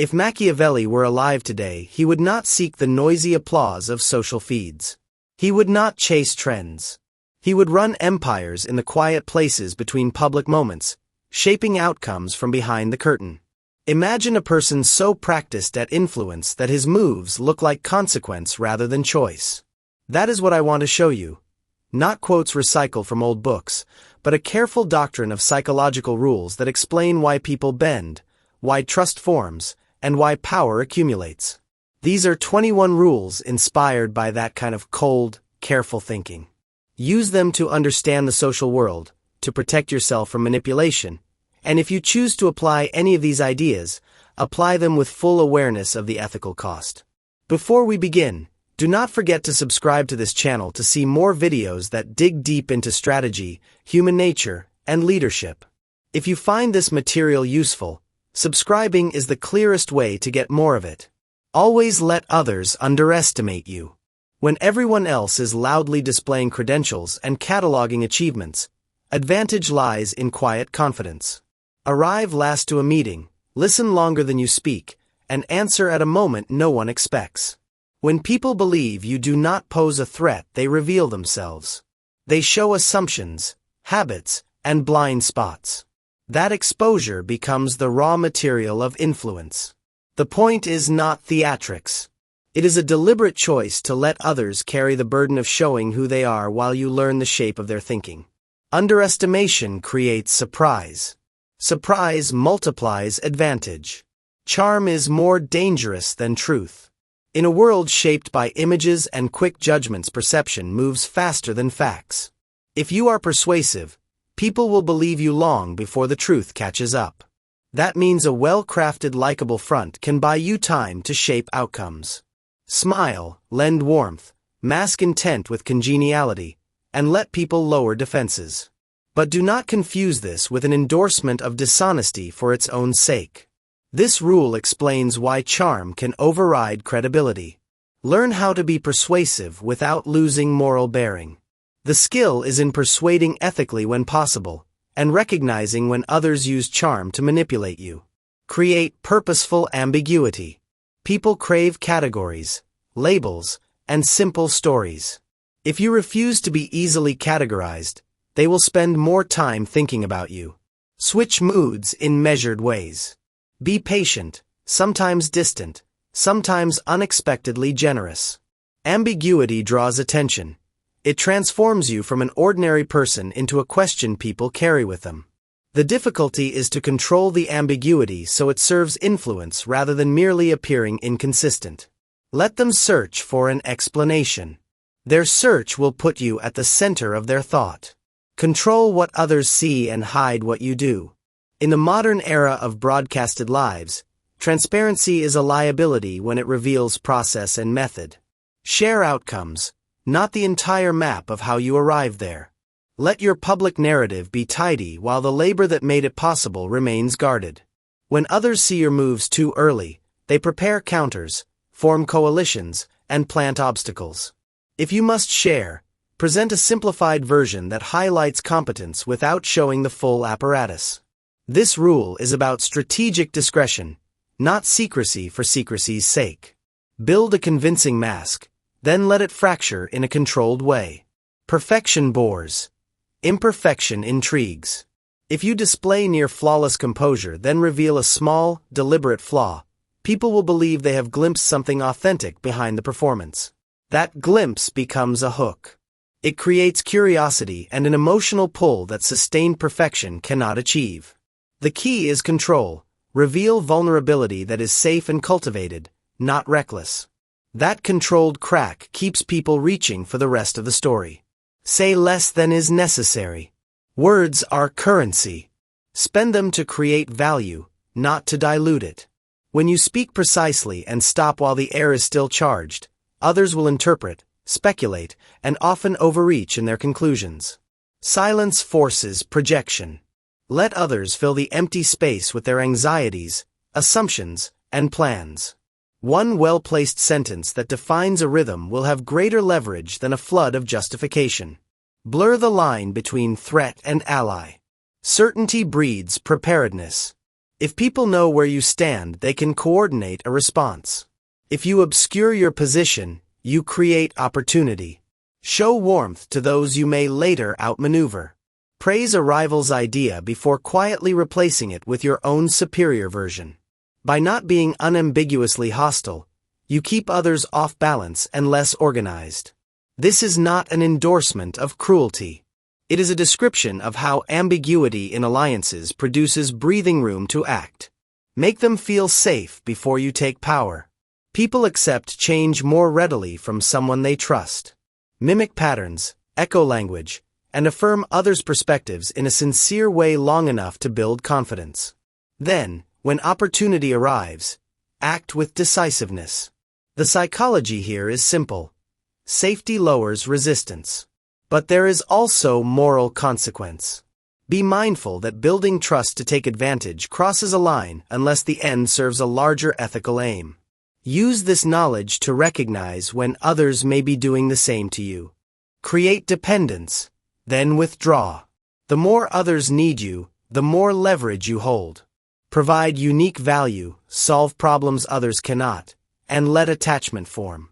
If Machiavelli were alive today, he would not seek the noisy applause of social feeds. He would not chase trends. He would run empires in the quiet places between public moments, shaping outcomes from behind the curtain. Imagine a person so practiced at influence that his moves look like consequence rather than choice. That is what I want to show you. Not quotes recycled from old books, but a careful doctrine of psychological rules that explain why people bend, why trust forms, and why power accumulates. These are 21 rules inspired by that kind of cold, careful thinking. Use them to understand the social world, to protect yourself from manipulation, and if you choose to apply any of these ideas, apply them with full awareness of the ethical cost. Before we begin, do not forget to subscribe to this channel to see more videos that dig deep into strategy, human nature, and leadership. If you find this material useful, subscribing is the clearest way to get more of it. Always let others underestimate you. When everyone else is loudly displaying credentials and cataloging achievements, advantage lies in quiet confidence. Arrive last to a meeting, listen longer than you speak, and answer at a moment no one expects. When people believe you do not pose a threat, they reveal themselves. They show assumptions, habits, and blind spots. That exposure becomes the raw material of influence. The point is not theatrics. It is a deliberate choice to let others carry the burden of showing who they are while you learn the shape of their thinking. Underestimation creates surprise. Surprise multiplies advantage. Charm is more dangerous than truth. In a world shaped by images and quick judgments, perception moves faster than facts. If you are persuasive, people will believe you long before the truth catches up. That means a well-crafted, likable front can buy you time to shape outcomes. Smile, lend warmth, mask intent with congeniality, and let people lower defenses. But do not confuse this with an endorsement of dishonesty for its own sake. This rule explains why charm can override credibility. Learn how to be persuasive without losing moral bearing. The skill is in persuading ethically when possible, and recognizing when others use charm to manipulate you. Create purposeful ambiguity. People crave categories, labels, and simple stories. If you refuse to be easily categorized, they will spend more time thinking about you. Switch moods in measured ways. Be patient, sometimes distant, sometimes unexpectedly generous. Ambiguity draws attention. It transforms you from an ordinary person into a question people carry with them. The difficulty is to control the ambiguity so it serves influence rather than merely appearing inconsistent. Let them search for an explanation. Their search will put you at the center of their thought. Control what others see and hide what you do. In the modern era of broadcasted lives, transparency is a liability when it reveals process and method. Share outcomes, not the entire map of how you arrived there. Let your public narrative be tidy while the labor that made it possible remains guarded. When others see your moves too early, they prepare counters, form coalitions, and plant obstacles. If you must share, present a simplified version that highlights competence without showing the full apparatus. This rule is about strategic discretion, not secrecy for secrecy's sake. Build a convincing mask, then let it fracture in a controlled way. Perfection bores. Imperfection intrigues. If you display near flawless composure, then reveal a small, deliberate flaw, people will believe they have glimpsed something authentic behind the performance. That glimpse becomes a hook. It creates curiosity and an emotional pull that sustained perfection cannot achieve. The key is control. Reveal vulnerability that is safe and cultivated, not reckless. That controlled crack keeps people reaching for the rest of the story. Say less than is necessary. Words are currency. Spend them to create value, not to dilute it. When you speak precisely and stop while the air is still charged, others will interpret, speculate, and often overreach in their conclusions. Silence forces projection. Let others fill the empty space with their anxieties, assumptions, and plans. One well-placed sentence that defines a rhythm will have greater leverage than a flood of justification. Blur the line between threat and ally. Certainty breeds preparedness. If people know where you stand, they can coordinate a response. If you obscure your position, you create opportunity. Show warmth to those you may later outmaneuver. Praise a rival's idea before quietly replacing it with your own superior version. By not being unambiguously hostile, you keep others off balance and less organized. This is not an endorsement of cruelty. It is a description of how ambiguity in alliances produces breathing room to act. Make them feel safe before you take power. People accept change more readily from someone they trust. Mimic patterns, echo language, and affirm others' perspectives in a sincere way long enough to build confidence. Then, when opportunity arrives, act with decisiveness. The psychology here is simple. Safety lowers resistance. But there is also moral consequence. Be mindful that building trust to take advantage crosses a line unless the end serves a larger ethical aim. Use this knowledge to recognize when others may be doing the same to you. Create dependence, then withdraw. The more others need you, the more leverage you hold. Provide unique value, solve problems others cannot, and let attachment form.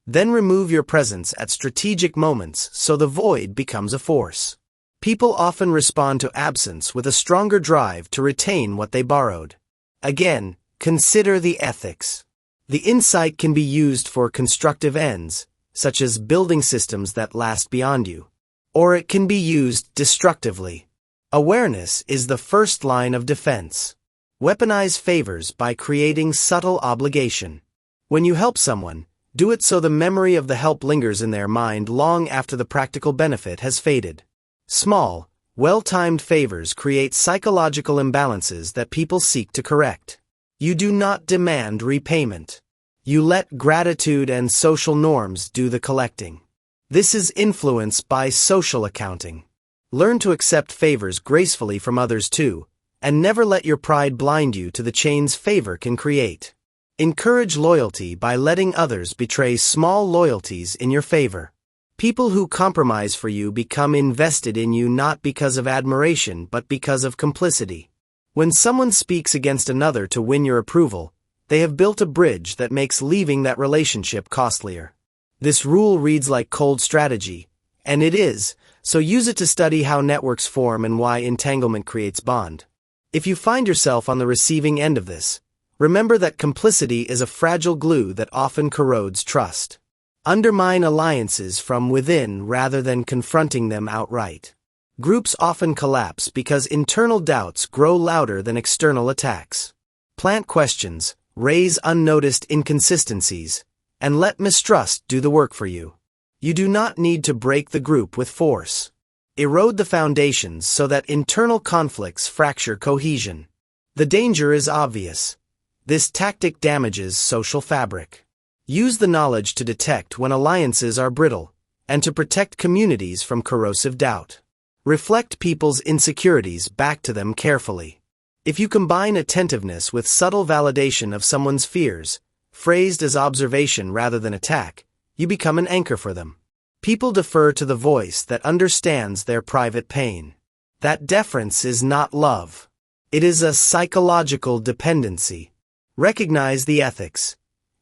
Then remove your presence at strategic moments so the void becomes a force. People often respond to absence with a stronger drive to retain what they borrowed. Again, consider the ethics. The insight can be used for constructive ends, such as building systems that last beyond you. Or it can be used destructively. Awareness is the first line of defense. Weaponize favors by creating subtle obligation. When you help someone, do it so the memory of the help lingers in their mind long after the practical benefit has faded. Small, well-timed favors create psychological imbalances that people seek to correct. You do not demand repayment. You let gratitude and social norms do the collecting. This is influence by social accounting. Learn to accept favors gracefully from others too, and never let your pride blind you to the chains favor can create. Encourage loyalty by letting others betray small loyalties in your favor. People who compromise for you become invested in you not because of admiration but because of complicity. When someone speaks against another to win your approval, they have built a bridge that makes leaving that relationship costlier. This rule reads like cold strategy, and it is, so use it to study how networks form and why entanglement creates bond. If you find yourself on the receiving end of this, remember that complicity is a fragile glue that often corrodes trust. Undermine alliances from within rather than confronting them outright. Groups often collapse because internal doubts grow louder than external attacks. Plant questions, raise unnoticed inconsistencies, and let mistrust do the work for you. You do not need to break the group with force. Erode the foundations so that internal conflicts fracture cohesion. The danger is obvious. This tactic damages social fabric. Use the knowledge to detect when alliances are brittle, and to protect communities from corrosive doubt. Reflect people's insecurities back to them carefully. If you combine attentiveness with subtle validation of someone's fears, phrased as observation rather than attack, you become an anchor for them. People defer to the voice that understands their private pain. That deference is not love. It is a psychological dependency. Recognize the ethics.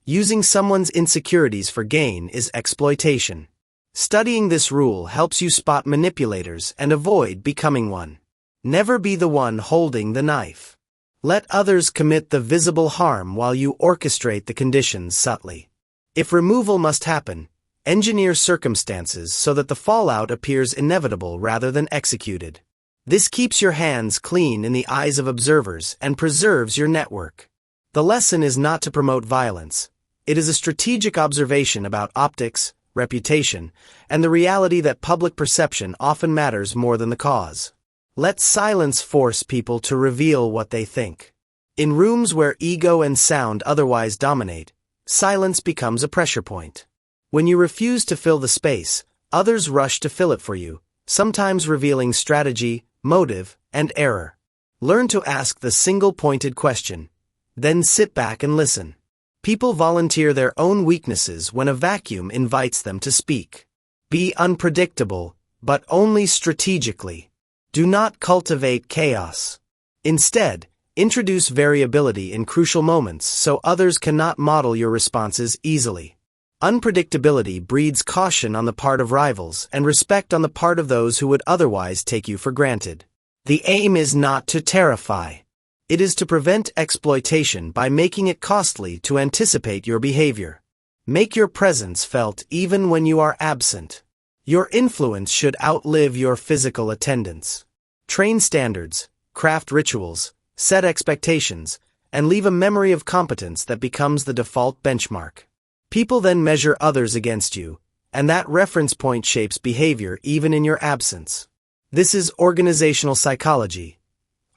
Using someone's insecurities for gain is exploitation. Studying this rule helps you spot manipulators and avoid becoming one. Never be the one holding the knife. Let others commit the visible harm while you orchestrate the conditions subtly. If removal must happen, engineer circumstances so that the fallout appears inevitable rather than executed. This keeps your hands clean in the eyes of observers and preserves your network. The lesson is not to promote violence. It is a strategic observation about optics, reputation, and the reality that public perception often matters more than the cause. Let silence force people to reveal what they think. In rooms where ego and sound otherwise dominate, silence becomes a pressure point. When you refuse to fill the space, others rush to fill it for you, sometimes revealing strategy, motive, and error. Learn to ask the single-pointed question, then sit back and listen. People volunteer their own weaknesses when a vacuum invites them to speak. Be unpredictable, but only strategically. Do not cultivate chaos. Instead, Introduce variability in crucial moments so others cannot model your responses easily. Unpredictability breeds caution on the part of rivals and respect on the part of those who would otherwise take you for granted. The aim is not to terrify. It is to prevent exploitation by making it costly to anticipate your behavior. Make your presence felt even when you are absent. Your influence should outlive your physical attendance. Train standards, craft rituals, set expectations, and leave a memory of competence that becomes the default benchmark. People then measure others against you, and that reference point shapes behavior even in your absence. This is organizational psychology.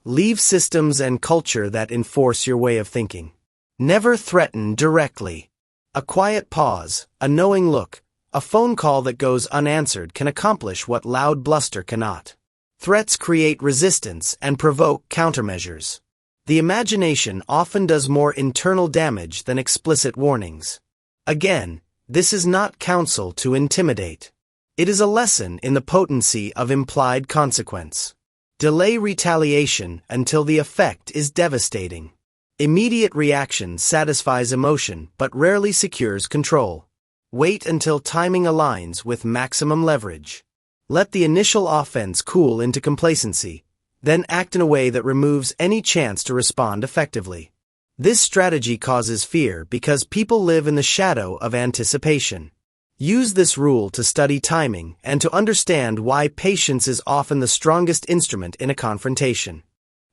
Leave systems and culture that enforce your way of thinking. Never threaten directly. A quiet pause, a knowing look, a phone call that goes unanswered can accomplish what loud bluster cannot. Threats create resistance and provoke countermeasures. The imagination often does more internal damage than explicit warnings. Again, this is not counsel to intimidate. It is a lesson in the potency of implied consequence. Delay retaliation until the effect is devastating. Immediate reaction satisfies emotion but rarely secures control. Wait until timing aligns with maximum leverage. Let the initial offense cool into complacency, then act in a way that removes any chance to respond effectively. This strategy causes fear because people live in the shadow of anticipation. Use this rule to study timing and to understand why patience is often the strongest instrument in a confrontation.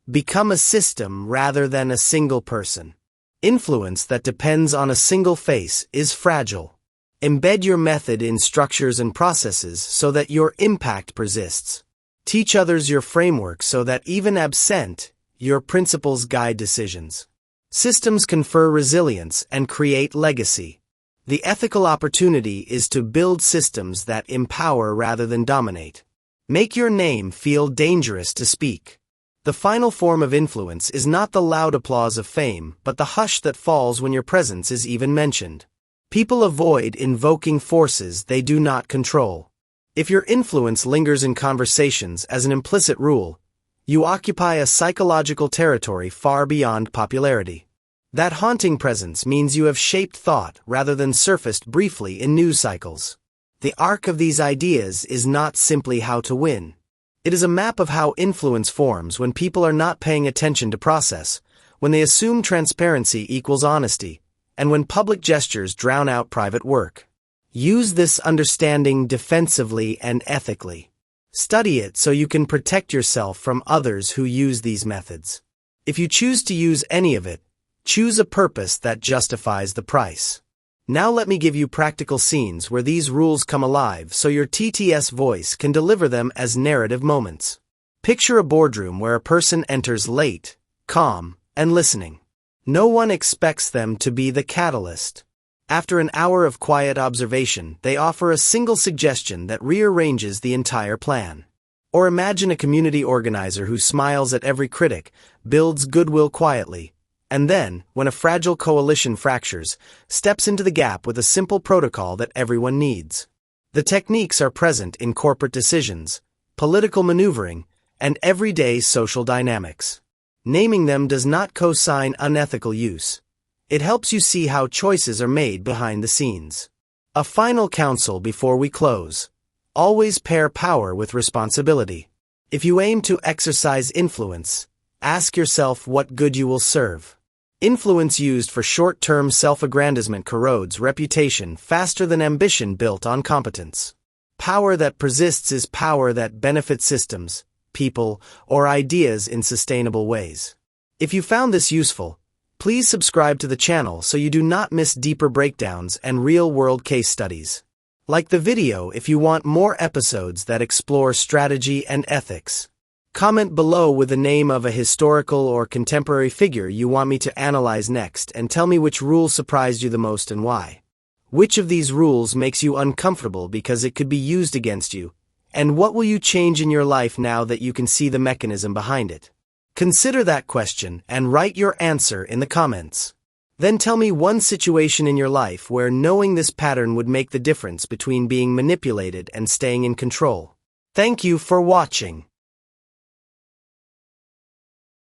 Become a system rather than a single person. Influence that depends on a single face is fragile. Embed your method in structures and processes so that your impact persists. Teach others your framework so that even absent, your principles guide decisions. Systems confer resilience and create legacy. The ethical opportunity is to build systems that empower rather than dominate. Make your name feel dangerous to speak. The final form of influence is not the loud applause of fame, but the hush that falls when your presence is even mentioned. People avoid invoking forces they do not control. If your influence lingers in conversations as an implicit rule, you occupy a psychological territory far beyond popularity. That haunting presence means you have shaped thought rather than surfaced briefly in news cycles. The arc of these ideas is not simply how to win. It is a map of how influence forms when people are not paying attention to process, when they assume transparency equals honesty, and when public gestures drown out private work. Use this understanding defensively and ethically. Study it so you can protect yourself from others who use these methods. If you choose to use any of it, choose a purpose that justifies the price. Now let me give you practical scenes where these rules come alive so your TTS voice can deliver them as narrative moments. Picture a boardroom where a person enters late, calm, and listening. No one expects them to be the catalyst. After an hour of quiet observation, they offer a single suggestion that rearranges the entire plan. Or imagine a community organizer who smiles at every critic, builds goodwill quietly, and then, when a fragile coalition fractures, steps into the gap with a simple protocol that everyone needs. The techniques are present in corporate decisions, political maneuvering, and everyday social dynamics. Naming them does not co-sign unethical use. It helps you see how choices are made behind the scenes. A final counsel before we close. Always pair power with responsibility. If you aim to exercise influence, ask yourself what good you will serve. Influence used for short-term self-aggrandizement corrodes reputation faster than ambition built on competence. Power that persists is power that benefits systems, people, or ideas in sustainable ways. If you found this useful, please subscribe to the channel so you do not miss deeper breakdowns and real-world case studies. Like the video if you want more episodes that explore strategy and ethics. Comment below with the name of a historical or contemporary figure you want me to analyze next and tell me which rule surprised you the most and why. Which of these rules makes you uncomfortable because it could be used against you? And what will you change in your life now that you can see the mechanism behind it? Consider that question and write your answer in the comments. Then tell me one situation in your life where knowing this pattern would make the difference between being manipulated and staying in control. Thank you for watching.